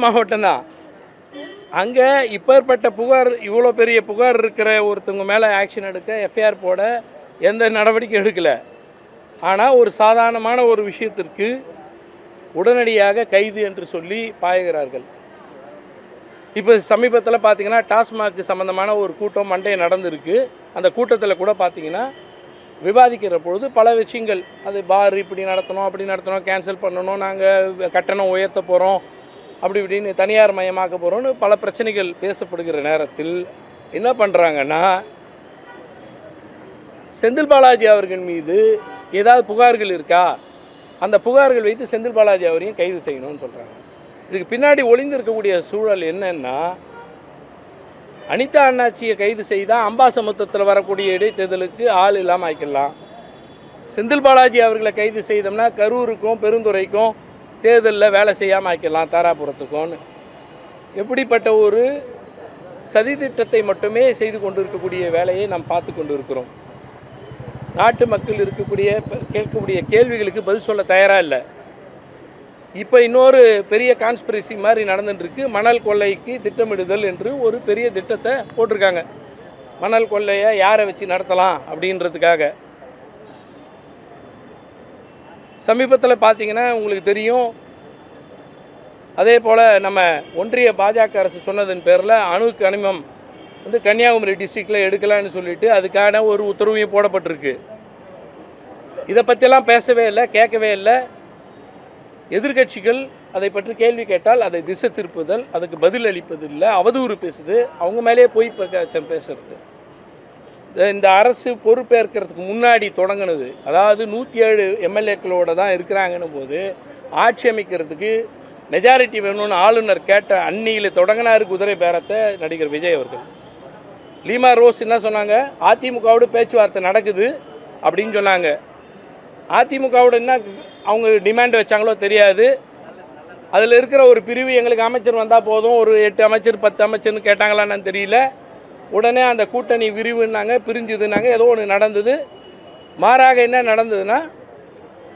மாவட்டம் தான். அங்கே இப்பேற்பட்ட புகார், இவ்வளோ பெரிய புகார் இருக்கிற ஒருத்தவங்க மேலே ஆக்ஷன் எடுக்க, எஃப்ஐஆர் போட எந்த நடவடிக்கை எடுக்கலை. ஆனால் ஒரு சாதாரணமான ஒரு விஷயத்திற்கு உடனடியாக கைது என்று சொல்லி பாய்கிறார்கள். இப்போ சமீபத்தில் பார்த்திங்கன்னா டாஸ்மாக் சம்மந்தமான ஒரு கூட்டம் மண்டே நடந்திருக்கு. அந்த கூட்டத்தில் கூட பார்த்திங்கன்னா விவாதிக்கிற பொழுது பல விஷயங்கள், அது பார் இப்படி நடத்தணும், அப்படி நடத்தணும், கேன்சல் பண்ணணும், நாங்கள் கட்டணம் உயர்த்த போகிறோம், அப்படி இப்படின்னு தனியார் மயமாக்க போகிறோன்னு பல பிரச்சனைகள் பேசப்படுகிற நேரத்தில் என்ன பண்ணுறாங்கன்னா, செந்தில் பாலாஜி அவர்கள் மீது ஏதாவது புகார்கள் இருக்கா, அந்த புகார்கள் வைத்து செந்தில் பாலாஜி அவரையும் கைது செய்யணும்னு சொல்கிறாங்க. இதுக்கு பின்னாடி ஒளிந்திருக்கக்கூடிய சூழல் என்னன்னா, அனிதா அண்ணாச்சியை கைது செய்தால் அம்பாசமுத்திரத்தில் வரக்கூடிய இடைத்தேர்தலுக்கு ஆள் இல்லாமல் ஆக்கிடலாம். செந்தில் பாலாஜி அவர்களை கைது செய்தோம்னா கரூருக்கும் பெருந்துறைக்கும் தேர்தலில் வேலை செய்யாமல் ஆக்கிடலாம், தாராபுரத்துக்கும்னு. எப்படிப்பட்ட ஒரு சதி திட்டத்தை மட்டுமே செய்து கொண்டிருக்கக்கூடிய வேலையை நாம் பார்த்து கொண்டு இருக்கிறோம். நாட்டு மக்கள் கேட்கக்கூடிய கேள்விகளுக்கு பதில் சொல்ல தயாராக இல்லை. இப்போ இன்னொரு பெரிய கான்ஸ்பிரசி மாதிரி நடந்துட்டுருக்கு. மணல் கொள்ளைக்கு திட்டமிடுதல் என்று ஒரு பெரிய திட்டத்தை போட்டிருக்காங்க. மணல் கொள்ளையை யாரை வச்சு நடத்தலாம் அப்படின்றதுக்காக. சமீபத்தில் பார்த்தீங்கன்னா உங்களுக்கு தெரியும், அதே போல் நம்ம ஒன்றிய பாஜக அரசு சொன்னதன் பேரில் கனிமம் கன்னியாகுமரி டிஸ்ட்ரிக்டில் எடுக்கலான்னு சொல்லிட்டு அதுக்கான ஒரு உத்தரவையும் போடப்பட்டிருக்கு. இதை பற்றியெல்லாம் பேசவே இல்லை, கேட்கவே இல்லை. எதிர்கட்சிகள் அதை பற்றி கேள்வி கேட்டால் அதை திசை திருப்புதல், அதுக்கு பதில் அளிப்பது இல்லை, அவதூறு பேசுது, அவங்க மேலே போய் பேசுறது. இந்த அரசு பொறுப்பேற்கிறதுக்கு முன்னாடி தொடங்கினது, அதாவது 107 எம்எல்ஏக்களோடு தான் இருக்கிறாங்கன்னும் போது ஆட்சி அமைக்கிறதுக்கு மெஜாரிட்டி வேணும்னு ஆளுநர் கேட்ட அன்னியில் தொடங்கினார் குதிரை பேரத்தை நடிகர் விஜய் அவர்கள். லீமா ரோஸ் என்ன சொன்னாங்க, அதிமுகவோட பேச்சுவார்த்தை நடக்குது அப்படின்னு சொன்னாங்க. அதிமுகவோட என்ன அவங்க டிமாண்ட் வச்சாங்களோ தெரியாது. அதில் இருக்கிற ஒரு பிரிவு எங்களுக்கு அமைச்சர் வந்தால் போதும், ஒரு 8 அமைச்சர் 10 அமைச்சர்னு கேட்டாங்களான்னு தெரியல. உடனே அந்த கூட்டணி விரிவுன்னாங்க, பிரிஞ்சுதுன்னாங்க, ஏதோ ஒன்று நடந்தது. மாறாக என்ன நடந்ததுன்னா,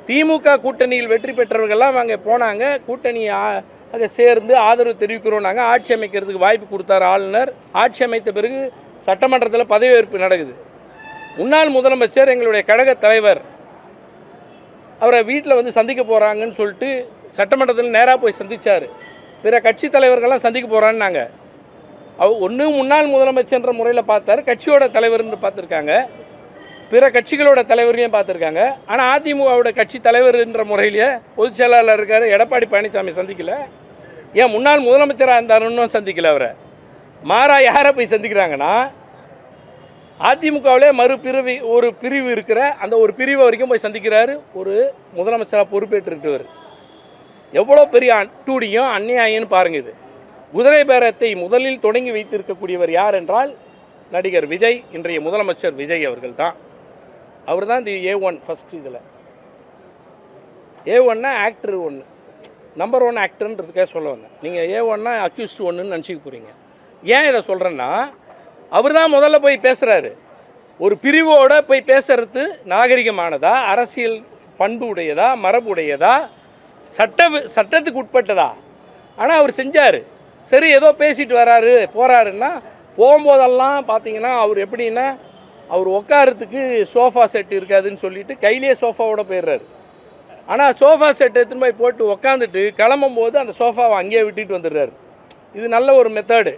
திமுக கூட்டணியில் வெற்றி பெற்றவர்கள்லாம் அங்கே போனாங்க, கூட்டணியை அங்கே சேர்ந்து ஆதரவு தெரிவிக்கிறோம். ஆட்சி அமைக்கிறதுக்கு வாய்ப்பு கொடுத்தார் ஆளுநர். ஆட்சி அமைத்த பிறகு சட்டமன்றத்தில் பதவியேற்பு நடக்குது. முன்னாள் முதலமைச்சர் எங்களுடைய கழக தலைவர் அவரை வீட்டில் சந்திக்க போகிறாங்கன்னு சொல்லிட்டு சட்டமன்றத்தில் நேராக போய் சந்தித்தார். பிற கட்சி தலைவர்கள்லாம் சந்திக்க போகிறான்னாங்க. ஒன்று முன்னாள் முதலமைச்சர்ன்ற முறையில் பார்த்தார், கட்சியோட தலைவர்னு பார்த்துருக்காங்க, பிற கட்சிகளோட தலைவரையும் பார்த்துருக்காங்க. ஆனால் அதிமுகவோட கட்சி தலைவர்ன்ற முறையிலேயே பொதுச் செயலாளர் இருக்கார் எடப்பாடி பழனிசாமி சந்திக்கல. ஏன் முன்னாள் முதலமைச்சராக இருந்தாருன்னு சந்திக்கல அவரை. மாறா யாரை போய் சந்திக்கிறாங்கன்னா, அதிமுகவிலே ஒரு பிரிவு இருக்கிற அந்த ஒரு பிரிவு வரைக்கும் போய் சந்திக்கிறாரு ஒரு முதலமைச்சராக பொறுப்பேற்றிருக்கிறவர். எவ்வளோ பெரிய அட்டூடியும் அந்நியாயம்னு பாருங்கள். இது குதிரை பேரத்தை முதலில் தொடங்கி வைத்திருக்கக்கூடியவர் யார் என்றால் நடிகர் விஜய், இன்றைய முதலமைச்சர் விஜய் அவர்கள் தான். அவர் தான் இந்த A1 ஃபஸ்ட். இதில் A1னா ஆக்டர் 1, நம்பர் 1 ஆக்டர்ன்றதுக்காக சொல்ல வந்தேன். நீங்கள் A1னா அக்யூஸ்ட் 1ன்னு நினச்சிக்க போகிறீங்க. ஏன் இதை சொல்கிறேன்னா, அவர் தான் முதல்ல போய் பேசுகிறாரு. ஒரு பிரிவோடு போய் பேசுறது நாகரிகமானதா, அரசியல் பண்பு உடையதா, மரபு உடையதா, சட்டத்துக்கு உட்பட்டதா? ஆனால் அவர் செஞ்சார். சரி, ஏதோ பேசிட்டு வராரு போகிறாருன்னா, போகும்போதெல்லாம் பார்த்தீங்கன்னா அவர் எப்படின்னா, அவர் உட்காரத்துக்கு சோஃபா செட் இருக்காதுன்னு சொல்லிட்டு கையிலே சோஃபாவோட போயிடுறாரு. ஆனால் சோஃபா செட் எடுத்துன்னு போய் போட்டு உக்காந்துட்டு கிளம்பும் போது அந்த சோஃபாவை அங்கேயே விட்டுட்டு வந்துடுறாரு. இது நல்ல ஒரு மெத்தடு.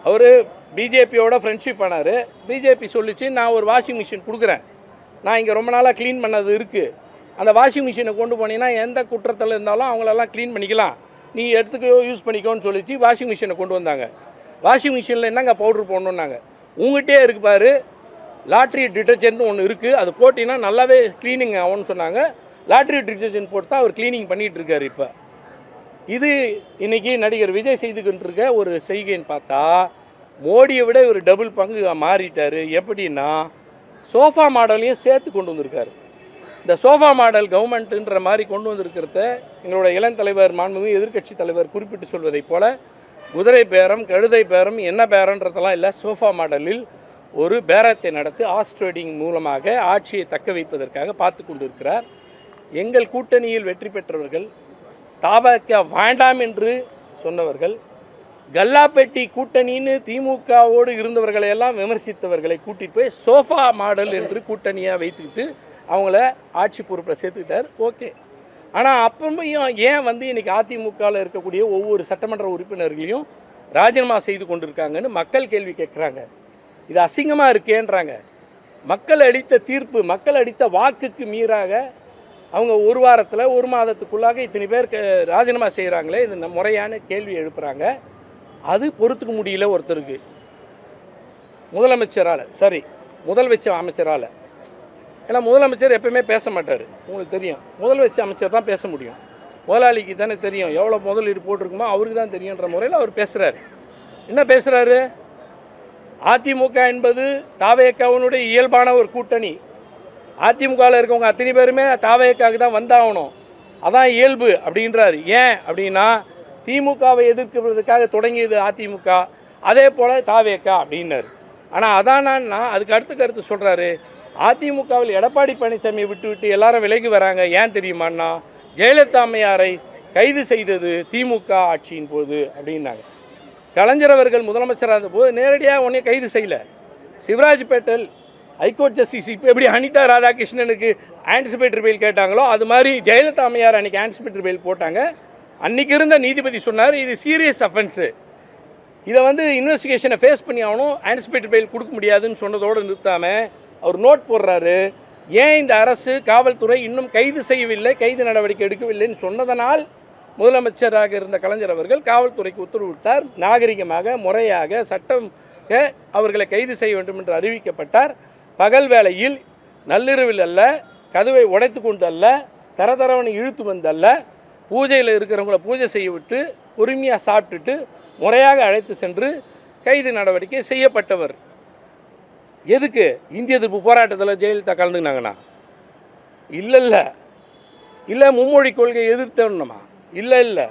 அவர் பிஜேபியோட ஃப்ரெண்ட்ஷிப் பண்ணார். பிஜேபி சொல்லிச்சு, நான் ஒரு வாஷிங் மிஷின் கொடுக்குறேன், நான் இங்கே ரொம்ப நாளாக க்ளீன் பண்ணது இருக்குது, அந்த வாஷிங் மிஷினை கொண்டு போனீங்கன்னா எந்த குற்றத்தில் இருந்தாலும் அவங்களெல்லாம் க்ளீன் பண்ணிக்கலாம், நீ எடுத்துக்கோ யூஸ் பண்ணிக்கோன்னு சொல்லிச்சு வாஷிங் மிஷினை கொண்டு வந்தாங்க. வாஷிங் மிஷினில் என்னங்க பவுட்ரு போடணுன்னாங்க. உங்கள்கிட்டே இருக்கு பாரு, லாட்ரி டிட்டர்ஜென்ட்னு ஒன்று இருக்குது, அது போட்டிங்கன்னா நல்லாவே க்ளீனிங் ஆகும்னு சொன்னாங்க. லாட்ரி டிட்டர்ஜென்ட் போட்டு தான் அவர் க்ளீனிங் பண்ணிகிட்டு இருக்கார். இப்போ இது இன்றைக்கி நடிகர் விஜய் செய்துக்கிட்டு இருக்க ஒரு செய்கைன்னு பார்த்தா, மோடியை விட ஒரு டபுள் பங்கு மாறிட்டார். எப்படின்னா, சோஃபா மாடலையும் சேர்த்து கொண்டு வந்திருக்காரு. இந்த சோஃபா மாடல் கவர்மெண்ட்டுன்ற மாதிரி கொண்டு வந்திருக்கிறத எங்களோட இளம் தலைவர், மாண்புமிகு எதிர்க்கட்சி தலைவர் குறிப்பிட்டு சொல்வதைப் போல குதிரை பேரம், கழுதை பேரம், என்ன பேரன்றதெல்லாம் இல்லை, சோஃபா மாடலில் ஒரு பேரத்தை நடத்தி ஆஸ்ட்ரேடிங் மூலமாக ஆட்சியை தக்க வைப்பதற்காக பார்த்து கொண்டிருக்கிறார். எங்கள் கூட்டணியில் வெற்றி பெற்றவர்கள் தாவக வேண்டாம் என்று சொன்னவர்கள், கல்லாப்பேட்டி கூட்டணின்னு திமுகவோடு இருந்தவர்களை எல்லாம் விமர்சித்தவர்களை கூட்டிகிட்டு போய் சோஃபா மாடல் என்று கூட்டணியாக வைத்துக்கிட்டு அவங்கள ஆட்சி பொறுப்பில் சேர்த்துக்கிட்டார். ஓகே. ஆனால் அப்பவும் ஏன் வந்து இன்றைக்கி அதிமுகவில் இருக்கக்கூடிய ஒவ்வொரு சட்டமன்ற உறுப்பினர்களையும் ராஜினாமா செய்து கொண்டிருக்காங்கன்னு மக்கள் கேள்வி கேட்குறாங்க. இது அசிங்கமாக இருக்கேன்றாங்க. மக்கள் அளித்த தீர்ப்பு, மக்கள் அளித்த வாக்குக்கு மீறாக அவங்க ஒரு வாரத்தில் ஒரு மாதத்துக்குள்ளாக இத்தனை பேர் ராஜினாமா செய்கிறாங்களே, இது முறையான கேள்வி எழுப்புகிறாங்க. அது பொறுத்துக்க முடியல ஒருத்தருக்கு, முதலமைச்சரால். சரி, முதலமைச்சர் அமைச்சரால். ஏன்னா முதலமைச்சர் எப்பவுமே பேச மாட்டார், உங்களுக்கு தெரியும். முதலமைச்சர் அமைச்சர் தான் பேச முடியும். முதலாளிக்கு தானே தெரியும் எவ்வளோ முதலீடு போட்டிருக்குமோ, அவருக்கு தான் தெரியுன்ற முறையில் அவர் பேசுகிறாரு. என்ன பேசுகிறாரு? அதிமுக என்பது தாவேக்காவினுடைய இயல்பான ஒரு கூட்டணி. அதிமுகவில் இருக்கவங்க அத்தனை பேருமே தாவேக்காவுக்கு தான் வந்தாகணும், அதான் இயல்பு அப்படின்றாரு. ஏன் அப்படின்னா திமுகவை எதிர்க்கிறதுக்காக தொடங்கியது அதிமுக, அதே போல் தாவேக்கா அப்படின்னாரு. ஆனால் அதான் நான் அதுக்கு அடுத்த கருத்து சொல்கிறாரு. அதிமுகவில் எடப்பாடி பழனிசாமியை விட்டு எல்லாரும் விலகி வராங்க. ஏன் தெரியுமான்னா, ஜெயலலிதா அம்மையாரை கைது செய்தது திமுக ஆட்சியின் போது அப்படின்னாங்க. கலைஞர் அவர்கள் முதலமைச்சராக இருந்தபோது நேரடியாக உடனே கைது செய்யலை. சிவராஜ் பேட்டல் ஹைகோர்ட் ஜஸ்டிஸ் இப்போ எப்படி அனிதா ராதாகிருஷ்ணனுக்கு ஆன்டிசிபேட்டரி பெயில் கேட்டாங்களோ, அது மாதிரி ஜெயலலிதா அம்மையார் அன்றைக்கி ஆன்டிசிபேட்டரி பெயில் போட்டாங்க. அன்றைக்கி இருந்த நீதிபதி சொன்னார், இது சீரியஸ் அஃபென்ஸு, இதை வந்து இன்வெஸ்டிகேஷனை ஃபேஸ் பண்ணி ஆகணும், ஆன்டிசிபேட்டரி பெயில் கொடுக்க முடியாதுன்னு சொன்னதோடு நிறுத்தாமல் அவர் நோட் போடுறாரு. ஏன் இந்த அரசு காவல்துறை இன்னும் கைது செய்யவில்லை, கைது நடவடிக்கை எடுக்கவில்லைன்னு சொன்னதனால் முதலமைச்சராக இருந்த கலைஞர் அவர்கள் காவல்துறைக்கு உத்தரவிட்டார். நாகரிகமாக, முறையாக, சட்டம் அவர்களை கைது செய்ய வேண்டும் என்று அறிவிக்கப்பட்டார். பகல் வேளையில், நள்ளிரவில் அல்ல, கதவை உடைத்து கொண்டு அல்ல, தரதரவனை இழுத்து வந்தல்ல, பூஜையில் இருக்கிறவங்கள பூஜை செய்ய விட்டு பொறுமையாக சாப்பிட்டுட்டு முறையாக அழைத்து சென்று கைது நடவடிக்கை செய்யப்பட்டவர். எதுக்கு? இந்திய எதிர்ப்பு போராட்டத்தில் ஜெயலலிதா கலந்துக்கினாங்கண்ணா? இல்லை மும்மொழி கொள்கையை எதிர்த்தோம்மா? இல்லை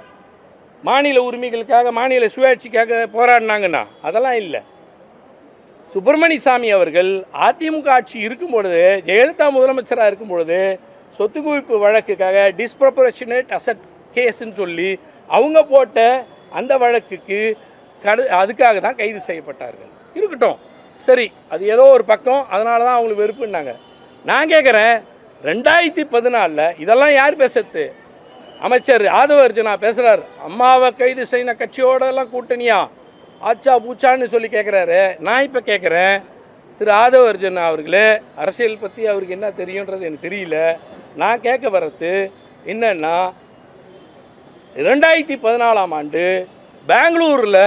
மாநில உரிமைகளுக்காக, மாநில சுயாட்சிக்காக போராடினாங்கண்ணா? அதெல்லாம் இல்லை. சுப்பிரமணிய சாமி அவர்கள் அதிமுக ஆட்சி இருக்கும் பொழுது, ஜெயலலிதா முதலமைச்சராக இருக்கும் பொழுது, சொத்து குவிப்பு வழக்குக்காக டிஸ்ப்ரொபோர்ஷனேட் அசட் கேஸ்ன்னு சொல்லி அவங்க போட்ட அந்த வழக்குக்கு அதுக்காக தான் கைது செய்யப்பட்டார்கள். இருக்கட்டும், சரி, அது ஏதோ ஒரு பக்கம், அதனால தான் அவங்களுக்கு வெறுப்புன்னாங்க. நான் கேட்குறேன், 2014 இதெல்லாம் யார் பேசுறது? அமைச்சர் ஆதவ அர்ஜுனா பேசுகிறார். அம்மாவை கைது செய்யின கட்சியோடலாம் கூட்டணியா ஆச்சா பூச்சான்னு சொல்லி கேட்குறாரு. நான் இப்போ கேட்குறேன், திரு ஆதவ அர்ஜுனா அவர்களே, அரசியல் பற்றி அவருக்கு என்ன தெரியுன்றது எனக்கு தெரியல. நான் கேட்க வர்றது என்னன்னா, 2014ஆம் ஆண்டு பெங்களூரில்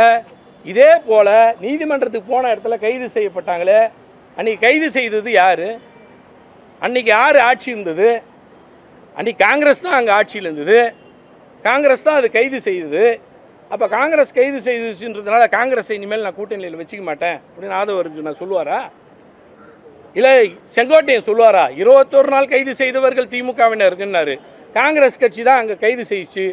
இதே போல் நீதிமன்றத்துக்கு போன இடத்துல கைது செய்யப்பட்டாங்களே, அன்றைக்கி கைது செய்தது யார்? அன்றைக்கி யார் ஆட்சி இருந்தது? அன்றைக்கி காங்கிரஸ் தான் அங்கே ஆட்சியில் இருந்தது, காங்கிரஸ் தான் அது கைது செய்தது. அப்போ காங்கிரஸ் கைது செய்துன்றதுனால காங்கிரஸை இனிமேல் நான் கூட்டணியில் வச்சுக்க மாட்டேன் அப்படின்னு ஆதவ அர்ஜுனா சொல்லுவாரா? இல்லை செங்கோட்டையன் சொல்லுவாரா? 21 நாள் கைது செய்தவர்கள் திமுகவினருக்குன்னாரு. காங்கிரஸ் கட்சி தான் அங்கே கைது செய்ச்சு.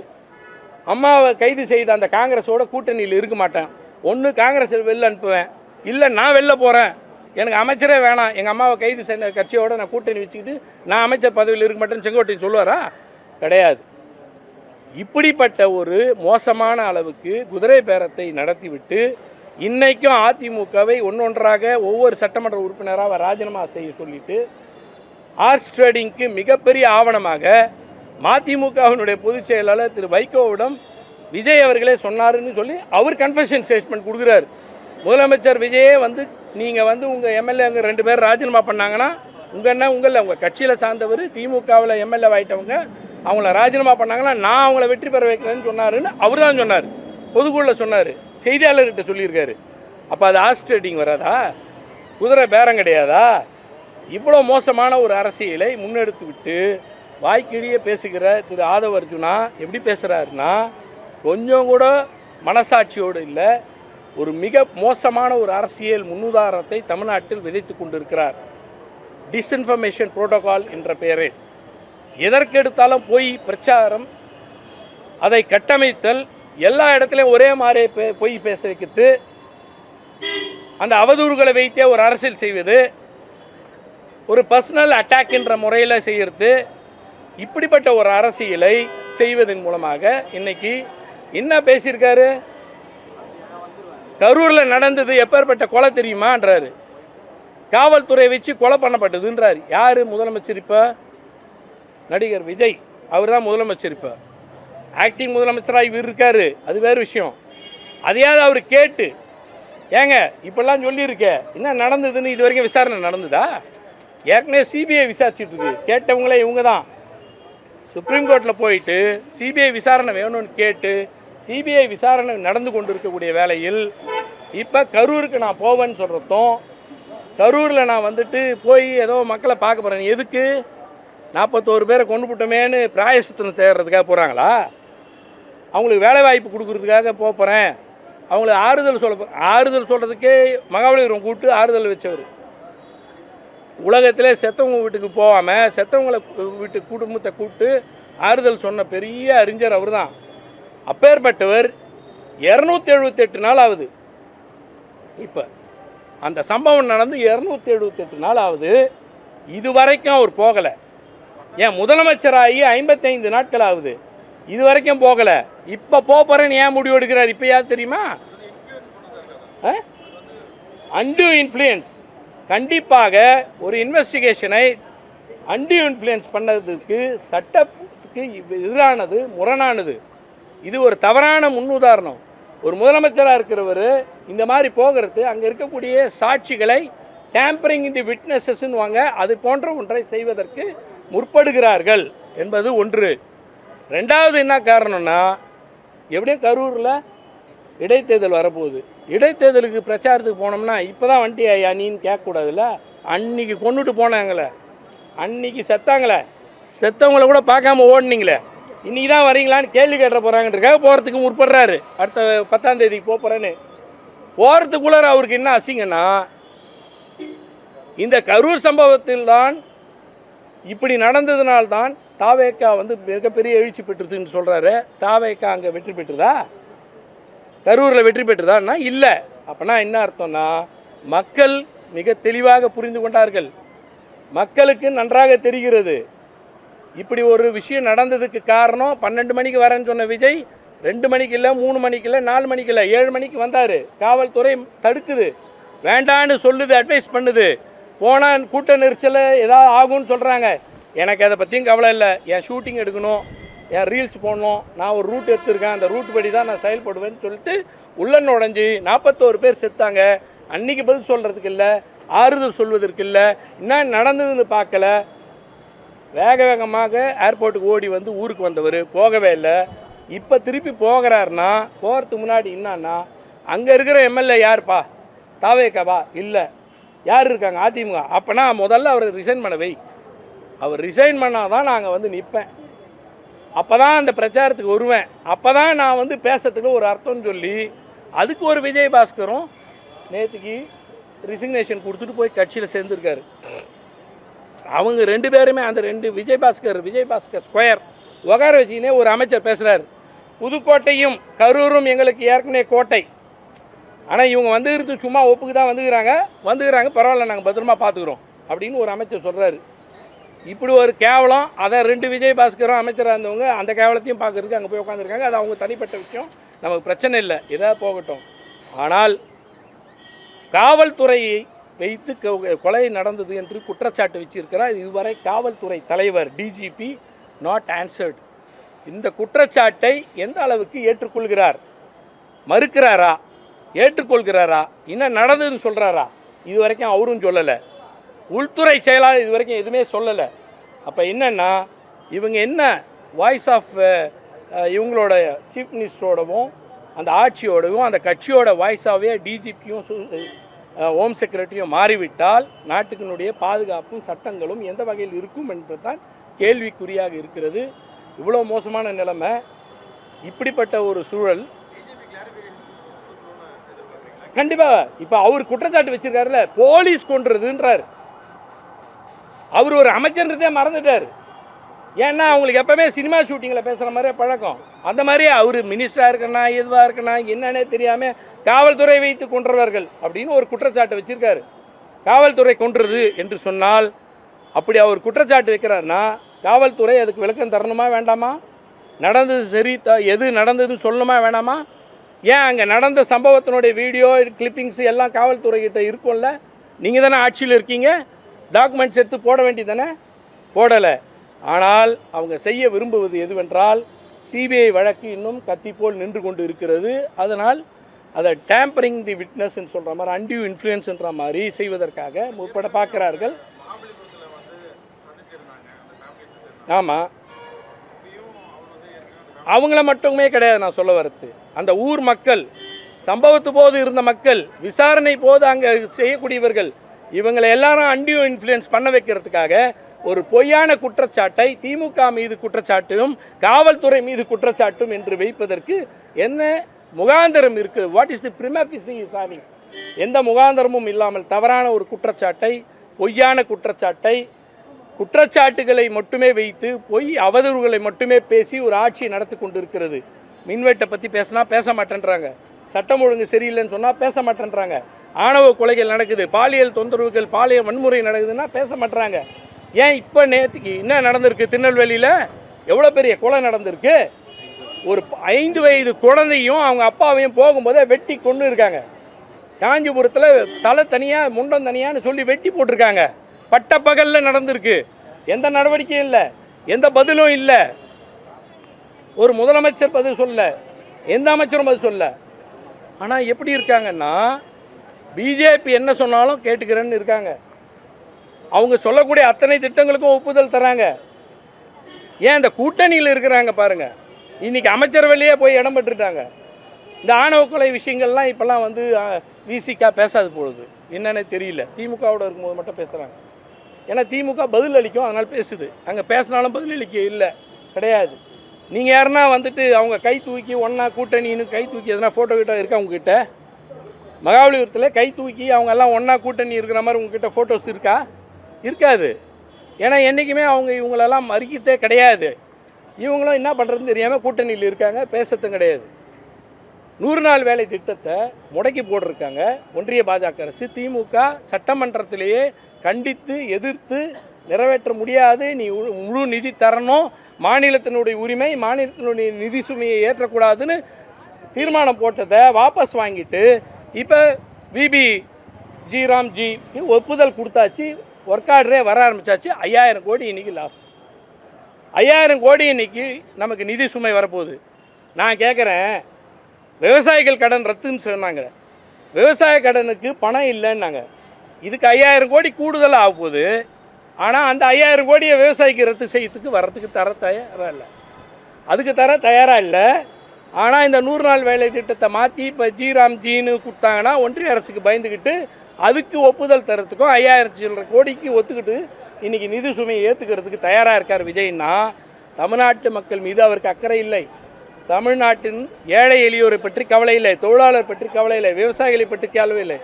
அம்மாவை கைது செய்த அந்த காங்கிரஸோட கூட்டணியில் இருக்க மாட்டேன். ஒன்று காங்கிரஸ் வெளில அனுப்புவேன், இல்லை நான் வெளில போகிறேன், எனக்கு அமைச்சரே வேணாம், எங்கள் அம்மாவை கைது செய்த கட்சியோடு நான் கூட்டணி வச்சுக்கிட்டு நான் அமைச்சர் பதவியில் இருக்க மாட்டேன்னு செங்கோட்டையன் சொல்லுவாரா? கிடையாது. இப்படிப்பட்ட ஒரு மோசமான அளவுக்கு குதிரை பேரத்தை நடத்திவிட்டு இன்றைக்கும் அதிமுகவை ஒன்றொன்றாக ஒவ்வொரு சட்டமன்ற உறுப்பினராக ராஜினாமா செய்ய சொல்லிட்டு ஹார்ஸ் ட்ரேடிங்க்கு மிகப்பெரிய ஆவணமாக மதிமுகவினுடைய பொதுச் செயலாளர் திரு வைகோவிடம் விஜய் அவர்களே சொன்னாருன்னு சொல்லி அவர் கன்ஃபெஷன் ஸ்டேட்மெண்ட் கொடுக்குறாரு. முதலமைச்சர் விஜயே வந்து நீங்கள் வந்து உங்கள் எம்எல்ஏ அங்கே 2 பேர் ராஜினாமா பண்ணாங்கன்னா உங்கள் கட்சியில் சார்ந்தவர் திமுகவில் எம்எல்ஏ ஆகிட்டவங்க அவங்கள ராஜினாமா பண்ணாங்கன்னா நான் அவங்கள வெற்றி பெற வைக்கிறேன்னு சொன்னாருன்னு அவர் தான் சொன்னார், பொதுக்குழுவில் சொன்னார், செய்தியாளர்கிட்ட சொல்லியிருக்காரு. அப்போ அது ஹார்ஸ் ட்ரேடிங் வராதா? குதிரை பேரம் கிடையாதா? இவ்வளோ மோசமான ஒரு அரசியலை முன்னெடுத்து விட்டு வாய்க்கிழியே பேசுகிற திரு ஆதவ அர்ஜுனா எப்படி பேசுகிறாருன்னா, கொஞ்சம் கூட மனசாட்சியோடு இல்லை, ஒரு மிக மோசமான ஒரு அரசியல் முன்னுதாரணத்தை தமிழ்நாட்டில் விதைத்து கொண்டிருக்கிறார். டிஸ்இன்ஃபர்மேஷன் புரோட்டோகால் என்ற பெயரில் எதற்கெடுத்தாலும் பொய் பிரச்சாரம், அதை கட்டமைத்தல், எல்லா இடத்துலையும் ஒரே மாதிரி பொய் பேச வைக்கிறது, அந்த அவதூறுகளை வைத்தே ஒரு அரசியல் செய்வது, ஒரு பர்சனல் அட்டாக் என்ற முறையில் செய்கிறது, இப்படிப்பட்ட ஒரு அரசியலை செய்வதன் மூலமாக இன்னைக்கு என்ன பேசியிருக்காரு? கரூரில் நடந்தது எப்பேற்பட்ட கொலை தெரியுமான்றாரு. காவல்துறை வச்சு கொலை பண்ணப்பட்டதுன்றார். யார் முதலமைச்சர்? இப்போ நடிகர் விஜய் அவர் தான் முதலமைச்சர். இப்போ ஆக்டிங் முதலமைச்சராக இவர் இருக்கார், அது வேறு விஷயம். அதையாவது அவர் கேட்டு, ஏங்க இப்பெல்லாம் சொல்லியிருக்க என்ன நடந்ததுன்னு இது வரைக்கும் விசாரணை நடந்ததா? ஏற்கனவே சிபிஐ விசாரிச்சுட்டு இருக்கு. கேட்டவங்களே இவங்க தான். சுப்ரீம் கோர்ட்டில் போயிட்டு சிபிஐ விசாரணை வேணும்னு கேட்டு சிபிஐ விசாரணை நடந்து கொண்டு இருக்கக்கூடிய வேளையில் இப்போ கரூருக்கு நான் போவேன்னு சொல்கிறதும், கரூரில் நான் வந்துட்டு போய் ஏதோ மக்களை பார்க்க போகிறேன். எதுக்கு? 41 பேரை கொண்டு போட்டோமேன்னு பிராயசித்தம் தேடுறதுக்காக போகிறாங்களா? அவங்களுக்கு வேலை வாய்ப்பு கொடுக்குறதுக்காக போகிறேன், அவங்களுக்கு ஆறுதல் சொல்கிறதுக்கே மகாபலிபுரம் கூப்பிட்டு ஆறுதல் வச்சவர். உலகத்திலே செத்தவங்க வீட்டுக்கு போகாமல் செத்தவங்களை வீட்டு குடும்பத்தை கூப்பிட்டு ஆறுதல் சொன்ன பெரிய அறிஞர் அவர் தான். அப்பேற்பட்டவர் 278 நாள் ஆகுது. இப்போ அந்த சம்பவம் நடந்து 278 நாள் ஆகுது. இதுவரைக்கும் அவர் போகலை. ஏன் முதலமைச்சராகி 55 நாட்கள் ஆகுது, இது வரைக்கும் போகலை. இப்போ போகிறேன்னு ஏன் முடிவு எடுக்கிறார்? இப்போ யார் தெரியுமா? Undue influence. கண்டிப்பாக ஒரு இன்வெஸ்டிகேஷனை அன்டியூ இன்ஃப்ளூயன்ஸ் பண்ணதுக்கு சட்டத்துக்கு எதிரானது, முரணானது. இது ஒரு தவறான முன்னுதாரணம். ஒரு முதலமைச்சராக இருக்கிறவர் இந்த மாதிரி போகிறது, அங்கே இருக்கக்கூடிய சாட்சிகளை டேம்பரிங் தி விட்னஸஸ்ன்னு வாங்க, அது போன்ற ஒன்றை செய்வதற்கு முற்படுகிறார்கள் என்பது ஒன்று. ரெண்டாவது என்ன காரணம்னா, எப்படியும் கரூரில் இடைத்தேர்தல் வரப்போகுது. இடைத்தேர்தலுக்கு பிரச்சாரத்துக்கு போனோம்னா இப்போ தான் வண்டி ஐயா நீன்னு கேட்கக்கூடாதுல்ல. அன்றைக்கி கொண்டுட்டு போனாங்களே, அன்றைக்கி செத்தாங்களே, செத்தவங்கள கூட பார்க்காம ஓடினீங்களே, இன்றைக்கி தான் வரீங்களான்னு கேள்வி கேட்ட போகிறாங்கன்றக்காக போகிறதுக்கு முற்படுறாரு. அடுத்த 10ஆம் தேதிக்கு போகிறேன்னு போகிறதுக்குள்ளே அவருக்கு என்ன அசிங்கன்னா, இந்த கரூர் சம்பவத்தில் தான் இப்படி நடந்ததுனால்தான் தாவேக்கா மிகப்பெரிய எழுச்சி பெற்றுதுன்னு சொல்கிறாரு. தாவேக்கா அங்கே வெற்றி பெற்றுதா? கரூரில் வெற்றி பெற்றுதான்னா இல்லை. அப்போனா என்ன அர்த்தம்னா, மக்கள் மிக தெளிவாக புரிந்து கொண்டார்கள். மக்களுக்கு நன்றாக தெரிகிறது இப்படி ஒரு விஷயம் நடந்ததுக்கு காரணம். 12 மணிக்கு வரேன்னு சொன்ன விஜய் 2 மணிக்கு இல்லை, 3 மணிக்கு இல்லை, 4 மணிக்கு இல்லை, 7 மணிக்கு வந்தார். காவல்துறை தடுக்குது, வேண்டான்னு சொல்லுது, அட்வைஸ் பண்ணுது. போனால் கூட்ட நெரிசல் ஏதாவது ஆகும்னு சொல்கிறாங்க. எனக்கு அதை பற்றியும் கவலை இல்லை. என் ஷூட்டிங் எடுக்கணும், என் ரீல்ஸ் போடணும், நான் ஒரு ரூட் எடுத்துருக்கேன், அந்த ரூட் படி தான் நான் செயல்படுவேன்னு சொல்லிட்டு உள்ள நுழைஞ்சி 41 பேர் செத்தாங்க. அன்றைக்கி பதில் சொல்கிறதுக்கு இல்லை, ஆறுதல் சொல்வதற்கு இல்லை, என்ன நடந்ததுன்னு பார்க்கல. வேக வேகமாக ஏர்போர்ட்டுக்கு ஓடி வந்து ஊருக்கு வந்தவர் போகவே இல்லை. இப்போ திருப்பி போகிறாருன்னா, போகிறதுக்கு முன்னாடி என்னன்னா, அங்கே இருக்கிற எம்எல்ஏ யாருப்பா? தாவேக்காவா? இல்லை. யார் இருக்காங்க? அதிமுக. அப்போனா முதல்ல அவர் ரிசைன் பண்ண வை. அவர் ரிசைன் பண்ணால் தான் நாங்கள் நிற்பேன், அப்போ தான் அந்த பிரச்சாரத்துக்கு வருவேன், அப்போ தான் நான் பேசுறதுக்கு ஒரு அர்த்தம்னு சொல்லி அதுக்கு ஒரு விஜயபாஸ்கரும் நேற்றுக்கு ரிசிக்னேஷன் கொடுத்துட்டு போய் கட்சியில் சேர்ந்துருக்காரு. அவங்க 2 பேருமே அந்த 2 விஜயபாஸ்கர் ஸ்கொயர் உட்கார வச்சுக்கினே ஒரு அமைச்சர் பேசுகிறார். புதுக்கோட்டையும் கரூரும் எங்களுக்கு ஏற்கனவே கோட்டை, ஆனால் இவங்க வந்துக்கிறது சும்மா ஒப்புக்கு தான் வந்துக்கிறாங்க, பரவாயில்ல நாங்கள் பத்திரமா பார்த்துக்குறோம் அப்படின்னு ஒரு அமைச்சர் சொல்கிறாரு. இப்படி ஒரு கேவலம். அதை 2 விஜயபாஸ்கரும் அமைச்சராக இருந்தவங்க அந்த கேவலத்தையும் பார்க்குறதுக்கு அங்கே போய் உட்காந்துருக்காங்க. அது அவங்க தனிப்பட்ட விஷயம், நமக்கு பிரச்சனை இல்லை, எதாவது போகட்டும். ஆனால் காவல்துறையை வைத்து கொலை நடந்தது என்று குற்றச்சாட்டு வச்சிருக்கிறார். இதுவரை காவல்துறை தலைவர் டிஜிபி நாட் ஆன்சர்டு. இந்த குற்றச்சாட்டை எந்த அளவுக்கு ஏற்றுக்கொள்கிறார்? மறுக்கிறாரா? ஏற்றுக்கொள்கிறாரா? என்ன நடந்ததுன்னு சொல்கிறாரா? இது வரைக்கும் அவரும் சொல்லலை. உள்துறை செயலாளர் இது வரைக்கும் எதுவுமே சொல்லலை. அப்போ என்னென்னா, இவங்க என்ன வாய்ஸ் ஆஃப் இவங்களோட சீஃப் மினிஸ்டரோடவும் அந்த ஆட்சியோடவும் அந்த கட்சியோட வாய்ஸாகவே டிஜிபியும் ஹோம் செக்ரட்டரியும் மாறிவிட்டால் நாட்டுக்கினுடைய பாதுகாப்பும் சட்டங்களும் எந்த வகையில் இருக்கும் என்பது தான் கேள்விக்குறியாக இருக்கிறது. இவ்வளோ மோசமான நிலைமை, இப்படிப்பட்ட ஒரு சூழல் கண்டிப்பாக. இப்போ அவர் குற்றச்சாட்டு வச்சிருக்காருல்ல, போலீஸ் கொன்றுதுன்றார். அவர் ஒரு அமைச்சர்ன்றதே மறந்துட்டார். ஏன்னா அவங்களுக்கு எப்பவுமே சினிமா ஷூட்டிங்கில் பேசுகிற மாதிரியே பழக்கம். அந்த மாதிரியே அவர் மினிஸ்டராக இருக்கனா எதுவாக இருக்கனா என்னன்னே தெரியாமல் காவல்துறை வைத்து கொன்றவர்கள் அப்படின்னு ஒரு குற்றச்சாட்டு வச்சுருக்காரு. காவல்துறை கொன்றது என்று சொன்னால், அப்படி அவர் குற்றச்சாட்டு வைக்கிறாருன்னா காவல்துறை அதுக்கு விளக்கம் தரணுமா வேண்டாமா? நடந்தது சரி, எது நடந்ததுன்னு சொல்லணுமா வேணாமா? ஏன் அங்கே நடந்த சம்பவத்தினுடைய வீடியோ கிளிப்பிங்ஸ் எல்லாம் காவல்துறைகிட்ட இருக்கும்ல? நீங்கள் தானே ஆட்சியில் இருக்கீங்க, டாக்குமெண்ட்ஸ் எடுத்து போட வேண்டியதானே? போடலை. ஆனால் அவங்க செய்ய விரும்புவது எதுவென்றால், சிபிஐ வழக்கு இன்னும் கத்தி போல் நின்று கொண்டு இருக்கிறது. அதனால் அதை டேம்பரிங் தி விட்னஸ்ன்னு சொல்கிற மாதிரி, அன்டியூ இன்ஃப்ளூயன்ஸ்ன்ற மாதிரி செய்வதற்காக முற்பட பார்க்குறார்கள். ஆமாம், அவங்கள மட்டுமே கிடையாது நான் சொல்ல வரது. அந்த ஊர் மக்கள், சம்பவத்து போது இருந்த மக்கள், விசாரணை போது அங்கே செய்யக்கூடியவர்கள், இவங்களை எல்லாரும் அன்டியூ இன்ஃப்ளூயன்ஸ் பண்ண வைக்கிறதுக்காக ஒரு பொய்யான குற்றச்சாட்டை திமுக மீது குற்றச்சாட்டும் காவல்துறை மீது குற்றச்சாட்டும் என்று வைப்பதற்கு என்ன முகாந்திரம் இருக்குது? What is the prima facie sorry? எந்த முகாந்திரமும் இல்லாமல் தவறான ஒரு குற்றச்சாட்டை, பொய்யான குற்றச்சாட்டை, குற்றச்சாட்டுகளை மட்டுமே வைத்து பொய் அவதூறுகளை மட்டுமே பேசி ஒரு ஆட்சி நடத்தி கொண்டிருக்கிறது. மின்வெட்டை பற்றி பேசினா பேச மாட்டேன்றாங்க, சட்டம் ஒழுங்கு சரியில்லைன்னு சொன்னால் பேச மாட்டேன்றாங்க, ஆணவ கொலைகள் நடக்குது, பாலியல் தொந்தரவுகள், பாலியல் வன்முறை நடக்குதுன்னா பேச மாட்டேறாங்க. ஏன் இப்போ நேற்றுக்கு என்ன நடந்திருக்கு? திருநெல்வேலியில் எவ்வளோ பெரிய கொலை நடந்திருக்கு. ஒரு 5 வயது குழந்தையும் அவங்க அப்பாவையும் போகும்போதே வெட்டி கொண்டு இருக்காங்க. காஞ்சிபுரத்தில் தலை தனியாக முண்டம் தனியான்னு சொல்லி வெட்டி போட்டிருக்காங்க. பட்டப்பகலில் நடந்திருக்கு. எந்த நடவடிக்கையும் இல்லை, எந்த பதிலும் இல்லை. ஒரு முதலமைச்சர் பதில் சொல்ல, எந்த அமைச்சரும் பதில் சொல்ல. ஆனால் எப்படி இருக்காங்கன்னா, பிஜேபி என்ன சொன்னாலும் கேட்டுக்கிறேன்னு இருக்காங்க. அவங்க சொல்லக்கூடிய அத்தனை திட்டங்களுக்கும் ஒப்புதல் தராங்க. ஏன் இந்த கூட்டணியில் இருக்கிறாங்க பாருங்கள். இன்றைக்கி அமைச்சரவையிலேயே போய் இடம் பெற்றுட்டாங்க. இந்த ஆணவ கொலை விஷயங்கள்லாம் இப்போல்லாம் வந்து விசிகா பேசாது பொழுது என்னென்ன தெரியல. திமுகவோட இருக்கும்போது மட்டும் பேசுகிறாங்க. ஏன்னா திமுக பதில் அளிக்கும், அதனால் பேசுது. அங்கே பேசினாலும் பதில் அளிக்க இல்லை, கிடையாது. நீங்கள் யாருன்னா வந்துட்டு அவங்க கை தூக்கி ஒன்றா கூட்டணின்னு கை தூக்கி எதனா ஃபோட்டோ கிட்ட இருக்கா உங்ககிட்ட? மகாபலிபுரத்தில் கை தூக்கி அவங்க எல்லாம் ஒன்றா கூட்டணி இருக்கிற மாதிரி உங்ககிட்ட ஃபோட்டோஸ் இருக்கா? இருக்காது. ஏன்னா என்றைக்குமே அவங்க இவங்களெல்லாம் மறிக்கத்தே கிடையாது. இவங்களும் என்ன பண்ணுறதுன்னு தெரியாமல் கூட்டணியில் இருக்காங்க, பேசத்தும் கிடையாது. 100 நாள் வேலை திட்டத்தை முடக்கி போட்டிருக்காங்க ஒன்றிய பாஜக அரசு. திமுக சட்டமன்றத்திலேயே கண்டித்து எதிர்த்து நிறைவேற்ற முடியாது, நீ முழு நிதி தரணும், மாநிலத்தினுடைய உரிமை, மாநிலத்தினுடைய நிதி சுமையை ஏற்றக்கூடாதுன்னு தீர்மானம் போட்டதை வாபஸ் வாங்கிட்டு இப்போ விபி ஜி ஒப்புதல் கொடுத்தாச்சு, ஒர்க் ஆர்டரே வர ஆரம்பித்தாச்சு. 5000 கோடி இன்றைக்கி லாஸ். 5000 கோடி இன்றைக்கி நமக்கு நிதி சுமை வரப்போகுது. நான் கேட்குறேன், விவசாயிகள் கடன் ரத்துன்னு சொன்னாங்க, விவசாய கடனுக்கு பணம் இல்லைன்னாங்க. இதுக்கு 5000 கோடி கூடுதலாக ஆக போகுது. ஆனால் அந்த 5000 கோடியை விவசாயிக்கு ரத்து செய்யறதுக்கு வர்றதுக்கு தர தயாராக இல்லை, அதுக்கு தர தயாராக இல்லை. ஆனால் இந்த 100 நாள் வேலை திட்டத்தை மாற்றி இப்போ ஜின்னு கொடுத்தாங்கன்னா ஒன்றிய அரசுக்கு பயந்துக்கிட்டு அதுக்கு ஒப்புதல் தரத்துக்கும் 5000 கோடிக்கு ஒத்துக்கிட்டு இன்றைக்கி நிதி சுமையை ஏற்றுக்கிறதுக்கு தயாராக இருக்கார் விஜய்னா, தமிழ்நாட்டு மக்கள் மீது அவருக்கு அக்கறை இல்லை. தமிழ்நாட்டின் ஏழை எளியோரை பற்றி கவலை இல்லை, தொழிலாளர் பற்றி கவலை இல்லை, விவசாயிகளை பற்றி கவலை இல்லை.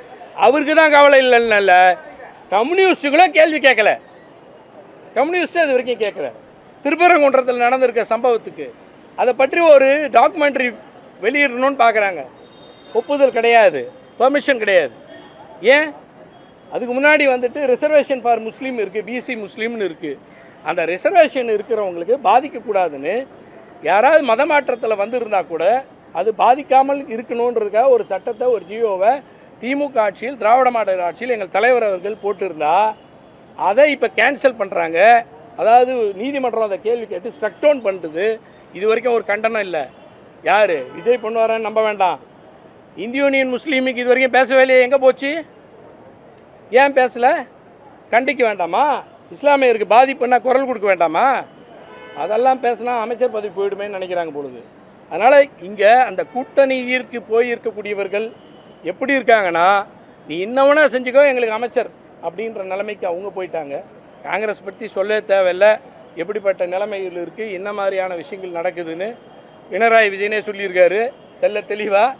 அவருக்கு தான் கவலை இல்லைன்னு கம்யூனிஸ்ட்டுகளும் கேள்வி கேட்கல, கம்யூனிஸ்ட்டு அது வரைக்கும் கேட்கல. திருப்பரங்குன்றத்தில் நடந்திருக்க சம்பவத்துக்கு அதை பற்றி ஒரு டாக்குமெண்ட்ரி வெளியிடணும்னு பார்க்குறாங்க, ஒப்புதல் கிடையாது, பெர்மிஷன் கிடையாது. ஏன்? அதுக்கு முன்னாடி வந்துட்டு ரிசர்வேஷன் ஃபார் முஸ்லீம் இருக்குது, பிசி முஸ்லீம்னு இருக்குது. அந்த ரிசர்வேஷன் இருக்கிறவங்களுக்கு பாதிக்கக்கூடாதுன்னு யாராவது மத மாற்றத்தில் வந்திருந்தால் கூட அது பாதிக்காமல் இருக்கணுன்றதுக்காக ஒரு சட்டத்தை, ஒரு ஜியோவை திமுக ஆட்சியில், திராவிட மாடல் ஆட்சியில் எங்கள் தலைவர் அவர்கள் போட்டிருந்தா அதை இப்போ கேன்சல் பண்ணுறாங்க. அதாவது நீதிமன்றம் அதை கேள்வி கேட்டு ஸ்ட்ரக் டவுன் பண்ணுறது. இது வரைக்கும் ஒரு கண்டனம் இல்லை. யார் விஜய் பண்ணுவாரான்னு நம்ப வேண்டாம். இந்திய யூனியன் முஸ்லீமுக்கு இது வரைக்கும் பேசவே இல்லையே, எங்கே போச்சு? ஏன் பேசலை? கண்டிக்க வேண்டாமா? இஸ்லாமியருக்கு பாதிப்புன்னா குரல் கொடுக்க வேண்டாமா? அதெல்லாம் பேசினா அமைச்சர் பதவி போயிடுமேன்னு நினைக்கிறாங்க பொழுது. அதனால் இங்கே அந்த கூட்டணியிற்கு போயிருக்கக்கூடியவர்கள் எப்படி இருக்காங்கன்னா, நீ இன்னவனா செஞ்சுக்கோ எங்களுக்கு அமைச்சர் அப்படின்ற நிலைமைக்கு அவங்க போயிட்டாங்க. காங்கிரஸ் பற்றி சொல்ல தேவையில்லை, எப்படிப்பட்ட நிலைமைகள் இருக்குது, என்ன மாதிரியான விஷயங்கள் நடக்குதுன்னு பினராயி விஜயனே சொல்லியிருக்காரு தெளிவாக.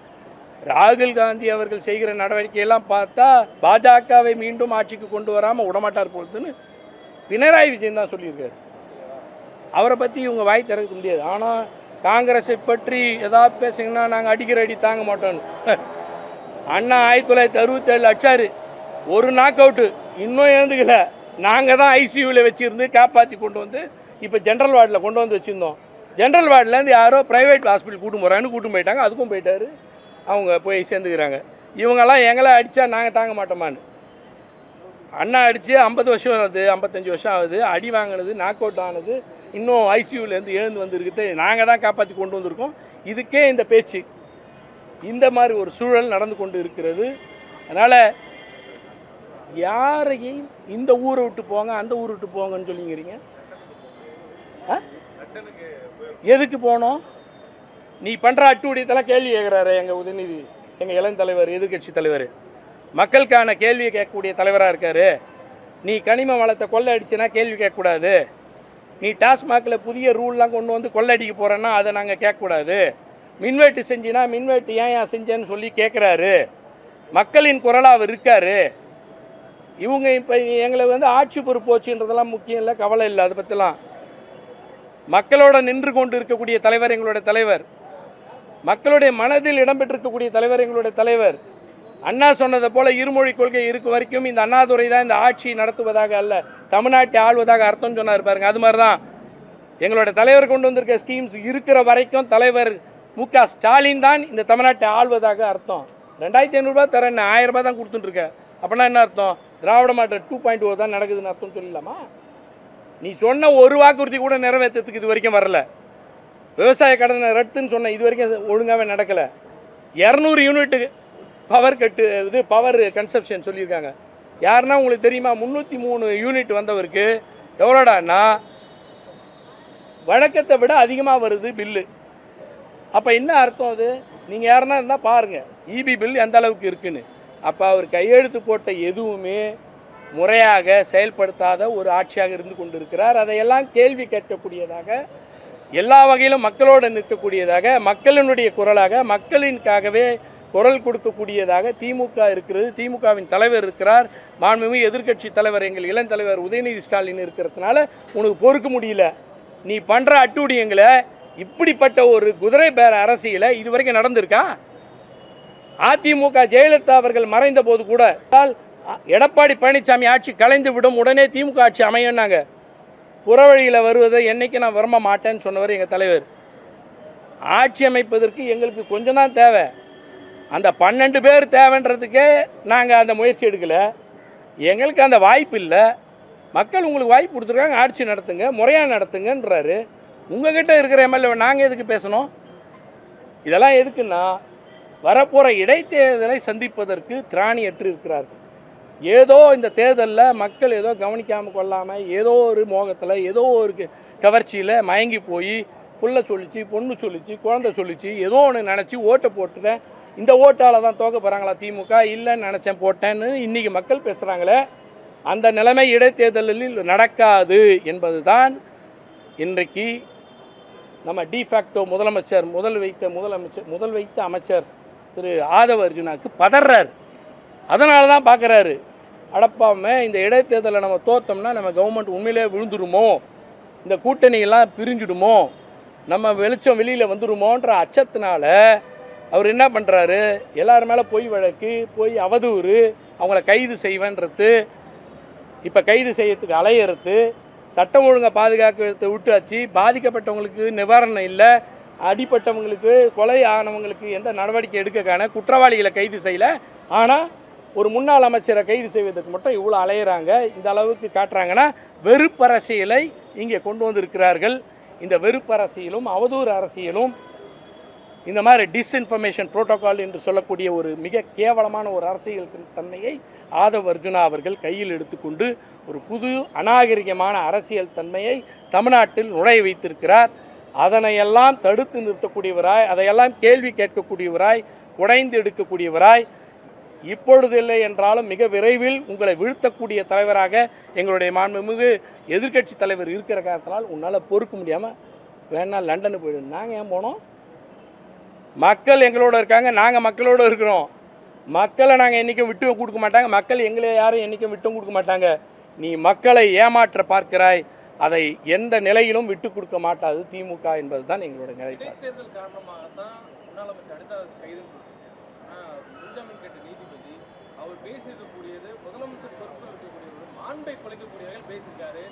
ராகுல் காந்தி அவர்கள் செய்கிற நடவடிக்கையெல்லாம் பார்த்தா பாஜகவை மீண்டும் ஆட்சிக்கு கொண்டு வராமல் விடமாட்டார் பொழுதுன்னு பினராயி விஜயன் தான் சொல்லியிருக்காரு. அவரை பற்றி இவங்க வாய் திறக்க முடியாது. ஆனால் காங்கிரஸை பற்றி ஏதாவது பேசுங்கன்னா நாங்கள் அடிக்கிற அடி தாங்க மாட்டோன்னு. அண்ணா 1967 அடிச்சார், ஒரு நாக் அவுட்டு, இன்னும் எழுந்துக்கல. நாங்கள் தான் ஐசியூவில் வச்சுருந்து காப்பாற்றி கொண்டு வந்து இப்போ ஜென்ரல் வார்டில் கொண்டு வந்து வச்சுருந்தோம். ஜென்ரல் வார்டிலேருந்து யாரோ ப்ரைவேட் ஹாஸ்பிட்டல் கூட்டும் போகிறாங்கன்னு கூட்டும் போயிட்டாங்க. அதுக்கும் போயிட்டார். அவங்க போய் சேர்ந்துக்கிறாங்க. இவங்கெல்லாம் எங்களை அடித்தா நாங்கள் தாங்க மாட்டோமான்னு. அண்ணா அடித்து 50 வருஷம் ஆகுது, 55 வருஷம் ஆகுது. அடி வாங்கினது, நாக் அவுட் ஆனது, இன்னும் ஐசியூலேருந்து எழுந்து வந்துருக்குது. நாங்கள் தான் காப்பாற்றி கொண்டு வந்திருக்கோம். இதுக்கே இந்த பேச்சு, இந்த மாதிரி ஒரு சூழல் நடந்து கொண்டு இருக்கிறது. அதனால் யாரையும் இந்த ஊரை விட்டு போங்க, அந்த ஊரை விட்டு போங்கன்னு சொல்லிங்கிறீங்க. எதுக்கு போனோம்? நீ பண்ணுற அட்டுவடியத்தெல்லாம் கேள்வி கேட்குறாரு எங்கள் உதயநிதி, எங்கள் இளம் தலைவர், எதிர்கட்சி தலைவர். மக்களுக்கான கேள்வியை கேட்கக்கூடிய தலைவராக இருக்கார். நீ கனிம வளத்தை கொள்ளை அடிச்சுன்னா கேள்வி கேட்கக்கூடாது. நீ டாஸ்மாகில் புதிய ரூல்லாம் கொண்டு வந்து கொள்ளடிக்க போகிறேன்னா அதை நாங்கள் கேட்கக்கூடாது. மின்வெட்டு செஞ்சினா மின்வெட்டு ஏன் செஞ்சேன்னு சொல்லி கேட்குறாரு. மக்களின் குரலாக அவர் இருக்கார். இவங்க இப்போ எங்களை வந்து ஆட்சி பொறுப்பு போச்சுன்றதெல்லாம் முக்கியம் இல்லை, கவலை இல்லை. அதை பற்றிலாம் மக்களோட நின்று கொண்டு இருக்கக்கூடிய தலைவர் எங்களுடைய தலைவர். மக்களுடைய மனதில் இடம்பெற்றிருக்கக்கூடிய தலைவர் எங்களுடைய தலைவர். அண்ணா சொன்னதை போல் இருமொழி கொள்கை இருக்கும் வரைக்கும் இந்த அண்ணாதுரை தான் இந்த ஆட்சி நடத்துவதாக அல்ல, தமிழ்நாட்டை ஆள்வதாக அர்த்தம் சொன்னார் பாருங்க. அது மாதிரி தான் எங்களுடைய தலைவர் கொண்டு வந்திருக்க ஸ்கீம்ஸ் இருக்கிற வரைக்கும் தலைவர் மு.க. ஸ்டாலின் தான் இந்த தமிழ்நாட்டை ஆள்வதாக அர்த்தம். 2500 ரூபா தரேன், 1000 ரூபாய் தான் கொடுத்துட்டுருக்கேன். அப்படின்னா என்ன அர்த்தம்? திராவிட மாற்றம் 2.0 தான் நடக்குதுன்னு அர்த்தம் சொல்லலாமா? நீ சொன்ன ஒரு வாக்குறுதி கூட நிறைவேற்றத்துக்கு இது வரைக்கும் வரல. விவசாய கடனை ரத்துன்னு சொன்ன இது வரைக்கும் ஒழுங்காகவே நடக்கலை. 200 யூனிட்டு பவர் கட்டு இது பவர் கன்சப்ஷன் சொல்லியிருக்காங்க. யாருன்னா உங்களுக்கு தெரியுமா? 303 யூனிட் வந்தவருக்கு எவ்வளோடான்னா வழக்கத்தை விட அதிகமாக வருது பில்லு. அப்போ என்ன அர்த்தம்? அது நீங்கள் யாருன்னா இருந்தால் பாருங்கள் இபி பில் எந்த அளவுக்கு இருக்குன்னு. அப்போ அவர் கையெழுத்து போட்ட எதுவுமே முறையாக செயல்படுத்தாத ஒரு ஆட்சியாக இருந்து கொண்டு இருக்கிறார். அதையெல்லாம் கேள்வி கேட்கக்கூடியதாக, எல்லா வகையிலும் மக்களோடு நிற்கக்கூடியதாக, மக்களினுடைய குரலாக, மக்களின்காகவே குரல் கொடுக்கக்கூடியதாக திமுக இருக்கிறது. திமுகவின் தலைவர் இருக்கிறார், மாண்புமிகு எதிர்க்கட்சி தலைவர் எங்கள் இளம் தலைவர் உதயநிதி ஸ்டாலின் இருக்கிறதுனால உனக்கு பொறுக்க முடியல. நீ பண்ணுற அட்டூழியங்களை, இப்படிப்பட்ட ஒரு குதிரை பேர அரசியலை இது வரைக்கும் நடந்திருக்கா? அதிமுக ஜெயலலிதா அவர்கள் மறைந்த போது கூட எடப்பாடி பழனிசாமி ஆட்சி கலைந்து விடும், உடனே திமுக ஆட்சி அமையன்னாங்க. புறவழியில் வருவதை என்னைக்கு நான் விரும்ப மாட்டேன்னு சொன்னவர் எங்கள் தலைவர். ஆட்சி அமைப்பதற்கு எங்களுக்கு கொஞ்சம் தான் தேவை. அந்த 12 பேர் தேவைன்றதுக்கே நாங்கள் அந்த முயற்சி எடுக்கலை. எங்களுக்கு அந்த வாய்ப்பு இல்லை. மக்கள் உங்களுக்கு வாய்ப்பு கொடுத்துருக்காங்க, ஆட்சி நடத்துங்க, முறையாக நடத்துங்கன்றாரு. உங்ககிட்ட இருக்கிற எம்எல்ஏ நாங்கள் எதுக்கு பேசணும்? இதெல்லாம் எதுக்குன்னா வரப்போகிற இடைத்தேர்தலை சந்திப்பதற்கு திராணியற்று இருக்கிறார்கள். ஏதோ இந்த தேர்தலில் மக்கள் ஏதோ கவனிக்காமல் கொள்ளாமல் ஏதோ ஒரு மோகத்தில் ஏதோ ஒரு கவர்ச்சியில் மயங்கி போய் புள்ள சொல்லிச்சு, பொண்ணு சொல்லிச்சு, குழந்தை சொல்லிச்சு, ஏதோ ஒன்று நினச்சி ஓட்டை போட்டுட்டேன், இந்த ஓட்டால் தான் தோக்க போகிறாங்களா திமுக, இல்லைன்னு நினச்சேன் போட்டேன்னு இன்றைக்கி மக்கள் பேசுகிறாங்களே. அந்த நிலைமை இடைத்தேர்தலில் நடக்காது என்பது தான் இன்றைக்கு நம்ம டிஃபேக்டோ முதலமைச்சர் முதல் வைத்த அமைச்சர் திரு ஆதவ அர்ஜுனாவுக்கு பதறார். அதனால தான் பார்க்குறாரு, அடப்பாம இந்த இடைத்தேர்தலை நம்ம தோற்றோம்னா நம்ம கவர்மெண்ட் உண்மையிலே விழுந்துருமோ, இந்த கூட்டணியெல்லாம் பிரிஞ்சுடுமோ, நம்ம வெளிச்சம் வெளியில் வந்துடுமோன்ற அச்சத்தினால அவர் என்ன பண்ணுறாரு, எல்லார் மேலே பொய் வழக்கு, பொய் அவதூறு, அவங்கள கைது செய்வேன்றது, இப்போ கைது செய்யறதுக்கு அலையிறது, சட்டம் ஒழுங்கை பாதுகாக்கிறத விட்டாச்சு. பாதிக்கப்பட்டவங்களுக்கு நிவாரணம் இல்லை, அடிப்பட்டவங்களுக்கு, கொலை ஆனவங்களுக்கு எந்த நடவடிக்கை எடுக்கக்கான, குற்றவாளிகளை கைது செய்யலை. ஆனால் ஒரு முன்னாள் அமைச்சரை கைது செய்வதற்கு மட்டும் இவ்வளோ அலையிறாங்க. இந்த அளவுக்கு காட்டுறாங்கன்னா வெறுப்பரசியலை இங்கே கொண்டு வந்திருக்கிறார்கள். இந்த வெறுப்பரசியலும் அவதூறு அரசியலும், இந்த மாதிரி டிஸ்இன்ஃபர்மேஷன் புரோட்டோகால் என்று சொல்லக்கூடிய ஒரு மிக கேவலமான ஒரு அரசியல் தன்மையை ஆதவ அர்ஜுனா அவர்கள் கையில் எடுத்துக்கொண்டு ஒரு புது அநாகரிகமான அரசியல் தன்மையை தமிழ்நாட்டில் நுழைய வைத்திருக்கிறார். அதனையெல்லாம் தடுத்து நிறுத்தக்கூடியவராய், அதையெல்லாம் கேள்வி கேட்கக்கூடியவராய், குடைந்து எடுக்கக்கூடியவராய், இப்பொழுது இல்லை என்றாலும் மிக விரைவில் உங்களை வீழ்த்தக்கூடிய தலைவராக எங்களுடைய மாண்புமிகு எதிர்க்கட்சி தலைவர் இருக்கிற காரணத்தினால் உன்னால் பொறுக்க முடியாமல் வேணா லண்டனுக்கு போயிடும். நாங்கள் ஏன் போனோம்? மக்கள் எங்களோட இருக்காங்க, நாங்கள் மக்களோடு இருக்கிறோம். மக்களை நாங்கள் என்றைக்கும் விட்டு கொடுக்க மாட்டாங்க, மக்கள் எங்களை யாரும் என்றைக்கும் விட்டும் கொடுக்க மாட்டாங்க. நீ மக்களை ஏமாற்ற பார்க்கிறாய், அதை எந்த நிலையிலும் விட்டு கொடுக்க மாட்டாது திமுக என்பது தான் எங்களோட நிலைப்பாடு. தேர்தல் காரணமாக தான் முதலமைச்சர் அனிதா கைது முன்ஜாமீன் கேட்ட நீதிபதி அவர் பேசியிருக்கக்கூடியது முதலமைச்சர் பொறுப்பில் இருக்கக்கூடியவர் மாண்பை குலைக்கக்கூடியவர்கள் பேசியிருக்காரு,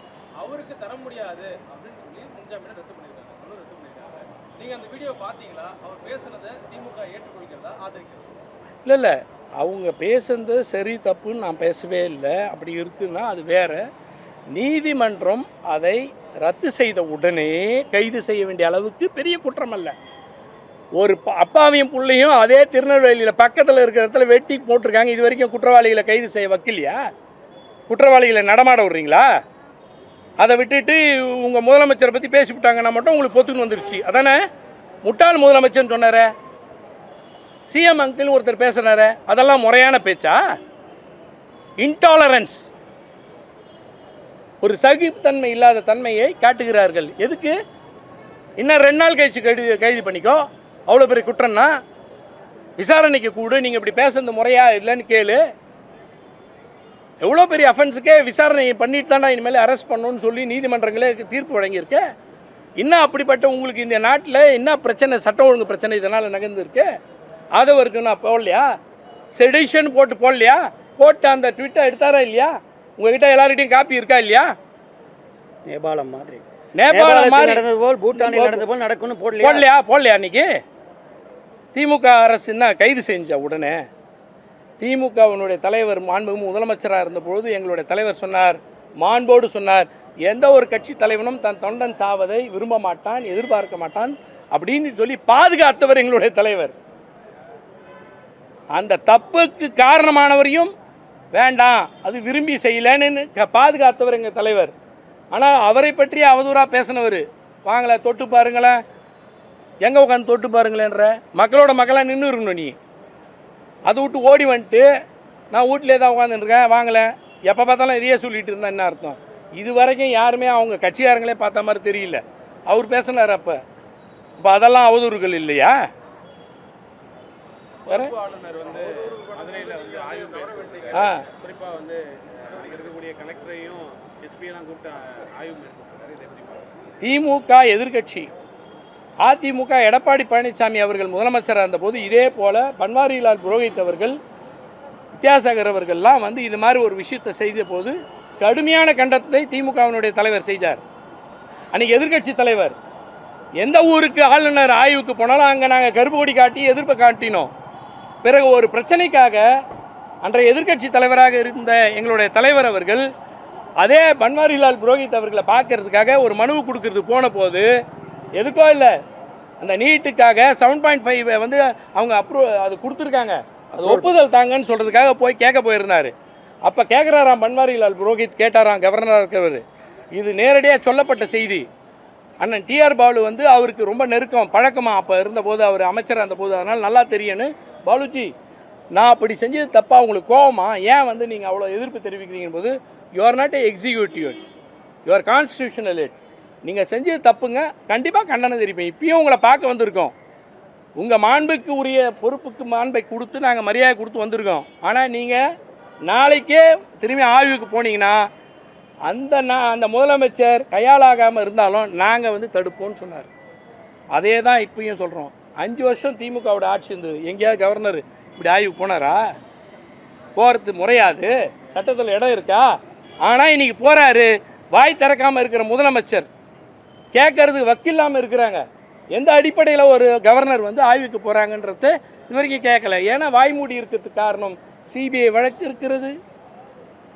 அவருக்கு தர முடியாது அப்படின்னு சொல்லி முன்ஜாமீனை ரத்து பண்ணியிருக்காங்க. நீங்க அந்த வீடியோ பார்த்தீங்களா? அவர் பேசுனதை திமுக ஏற்றுக்கொள்கிறதா, ஆதரிக்கிறதா? இல்லை அவங்க பேசுனது சரி தப்புன்னு நான் பேசவே இல்லை. அப்படி இருக்குன்னா அது வேற. நீதிமன்றம் அதை ரத்து செய்த உடனே கைது செய்ய வேண்டிய அளவுக்கு பெரிய குற்றம் அல்ல. ஒரு அப்பாவையும் பிள்ளையும் அதே திருநெல்வேலியில் பக்கத்தில் இருக்கிற இடத்துல வெட்டி போட்டிருக்காங்க. இது வரைக்கும் குற்றவாளிகளை கைது செய்ய வைக்கலையா? குற்றவாளிகளை நடமாட விட்றீங்களா? அதை விட்டுட்டு உங்கள் முதலமைச்சரை பற்றி பேசிவிட்டாங்கன்னா மட்டும் உங்களுக்கு பொத்துன்னு வந்துருச்சு. அதானே முட்டாள் முதலமைச்சர்னு சொன்னார். சிஎம் அங்கிள் ஒருத்தர் பேசுனாரு, அதெல்லாம் முறையான பேச்சா? இன்டாலரன்ஸ், ஒரு சகிப்புத்தன்மை இல்லாத தன்மையை காட்டுகிறார்கள். எதுக்கு? இன்னும் 2 நாள் கழிச்சு கைது பண்ணிக்கோ. அவ்வளோ பெரிய குற்றம்னா விசாரணைக்கு கூட நீங்கள் இப்படி பேசுறது முறையா இல்லைன்னு கேளு. எவ்வளோ பெரிய அஃபென்ஸுக்கே விசாரணை பண்ணிட்டு தானே இனிமேல் அரெஸ்ட் பண்ணணும்னு சொல்லி நீதிமன்றங்களே தீர்ப்பு வழங்கியிருக்கு. இன்னும் அப்படிப்பட்ட உங்களுக்கு இந்த நாட்டில் என்ன பிரச்சனை, சட்டம் ஒழுங்கு பிரச்சனை இதனால் நகர்ந்துருக்கு. ஆதவருக்கு நான் போடலையா? செடிஷன் போட்டு போடலையா? போட்டு அந்த ட்விட்டர் எடுத்தாரா இல்லையா? உங்ககிட்ட எல்லார்கிட்டையும் காப்பி இருக்கா இல்லையா? நேபாளம் மாதிரி நடந்தது போல் பூட்டானில் நடந்தது போல் நடக்கும்னு போடலையா? அன்னைக்கு திமுக அரசு என்ன கைது செஞ்ச உடனே திமுகவினுடைய தலைவர் மாண்புமிகு முதலமைச்சராக இருந்தபொழுது எங்களுடைய தலைவர் சொன்னார், மாண்போடு சொன்னார், எந்த ஒரு கட்சி தலைவனும் தன் தொண்டன் சாவதை விரும்ப மாட்டான், எதிர்பார்க்க மாட்டான் அப்படின்னு சொல்லி பாதுகாத்தவர் எங்களுடைய தலைவர். அந்த தப்புக்கு காரணமானவரையும் வேண்டாம், அது விரும்பி செய்யலன்னு பாதுகாத்தவர் எங்கள் தலைவர். ஆனால் அவரை பற்றி அவதூறாக பேசினவர், வாங்கலை தொட்டு பாருங்களேன், எங்கே உட்காந்து தொட்டு பாருங்களேன்ற மக்களோட மக்களாக நின்று இருக்கணும். நீ அதை விட்டு ஓடி வந்துட்டு நான் வீட்டிலே தான் உட்காந்துருக்கேன் வாங்கலை, எப்போ பார்த்தாலும் இதையே சொல்லிட்டு இருந்தா என்ன அர்த்தம்? இது வரைக்கும் யாருமே அவங்க கட்சிக்காரங்களே பார்த்த மாதிரி தெரியல. அவர் பேசினார் அப்போ அதெல்லாம் அவதூறுகள் இல்லையா? ஆளுநர் வந்து மதுரையில் வந்து ஆய்வு குறிப்பாக வந்து இருக்கக்கூடிய கலெக்டரையும் எஸ்பியெல்லாம் கூப்பிட்டு ஆய்வு மேற்கொண்டார். திமுக எதிர்கட்சி, அதிமுக எடப்பாடி பழனிசாமி அவர்கள் முதலமைச்சராக இருந்தபோது இதே போல் பன்வாரிலால் புரோஹித் அவர்கள், வித்யாசாகர் அவர்கள்லாம் வந்து இது மாதிரி ஒரு விஷயத்தை செய்த போது கடுமையான கண்டனத்தை திமுகவினுடைய தலைவர் செய்தார். அன்றைக்கி எதிர்கட்சி தலைவர். எந்த ஊருக்கு ஆளுநர் ஆய்வுக்கு போனாலும் அங்கே நாங்கள் கருப்பு கொடி காட்டி எதிர்ப்பை காட்டினோம். பிறகு ஒரு பிரச்சனைக்காக அன்றைய எதிர்க்கட்சி தலைவராக இருந்த எங்களுடைய தலைவர் அவர்கள் அதே பன்வாரிலால் புரோஹித் அவர்களை பார்க்கறதுக்காக ஒரு மனு கொடுக்கறது போன போது எதுக்கோ இல்லை, அந்த நீட்டுக்காக 7.5 வந்து அவங்க அது கொடுத்துருக்காங்க, அது ஒப்புதல் தாங்கன்னு சொல்கிறதுக்காக போய் கேட்க போயிருந்தார். அப்போ கேட்குறாராம் பன்வாரிலால் புரோஹித், கேட்டாராம் கவர்னராக இருக்கிறவர். இது நேரடியாக சொல்லப்பட்ட செய்தி. அண்ணன் டிஆர் பாலு வந்து அவருக்கு ரொம்ப நெருக்கம் பழக்கமாக அப்போ இருந்தபோது, அவர் அமைச்சராக இருந்தபோது, அதனால் நல்லா தெரியும்னு, பாலுஜி நான் அப்படி செஞ்சது தப்பாக உங்களுக்கு கோவமா, ஏன் வந்து நீங்கள் அவ்வளோ எதிர்ப்பு தெரிவிக்கிறீங்க போது, you are not a executive, you are constitutional head, நீங்கள் செஞ்சது தப்புங்க, கண்டிப்பாக கண்டனம் தெரிவிப்பேன். இப்பயும் உங்களை பார்க்க வந்திருக்கோம், உங்கள் மாண்புக்கு உரிய பொறுப்புக்கு மாண்பை கொடுத்து நாங்கள் மரியாதை கொடுத்து வந்திருக்கோம். ஆனால் நீங்கள் நாளைக்கே திரும்பி ஆய்வுக்கு போனீங்கன்னா அந்த முதலமைச்சர் கையாளாகாமல் இருந்தாலும் நாங்கள் வந்து தடுப்போம்னு சொன்னார். அதே தான் இப்பயும் சொல்கிறோம். 5 வருஷம் திமுகவோட ஆட்சி இருந்தது, எங்கேயாவது கவர்னர் இப்படி ஆய்வு போனாரா? போகிறது முறையாது, சட்டத்தில் இடம் இருக்கா? ஆனால் இன்றைக்கி போகிறாரு, வாய் திறக்காமல் இருக்கிற முதலமைச்சர், கேட்கறது வக்கில்லாமல் இருக்கிறாங்க. எந்த அடிப்படையில் ஒரு கவர்னர் வந்து ஆய்வுக்கு போகிறாங்கன்றது இது வரைக்கும் கேட்கல. ஏன்னா வாய்மூடி இருக்கிறதுக்கு காரணம் சிபிஐ வழக்கு இருக்கிறது,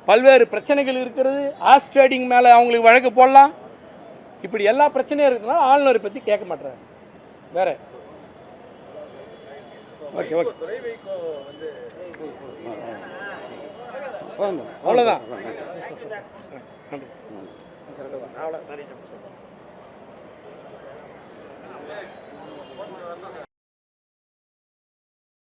பல்வேறு பிரச்சனைகள் இருக்கிறது, ஆஸ் ட்ரேடிங் மேலே அவங்களுக்கு வழக்கு போடலாம், இப்படி எல்லா பிரச்சனையும் இருக்கிறதுனால ஆளுநரை பற்றி கேட்க மாட்டாங்க. வேற ஓகே அவ்வளோதான்.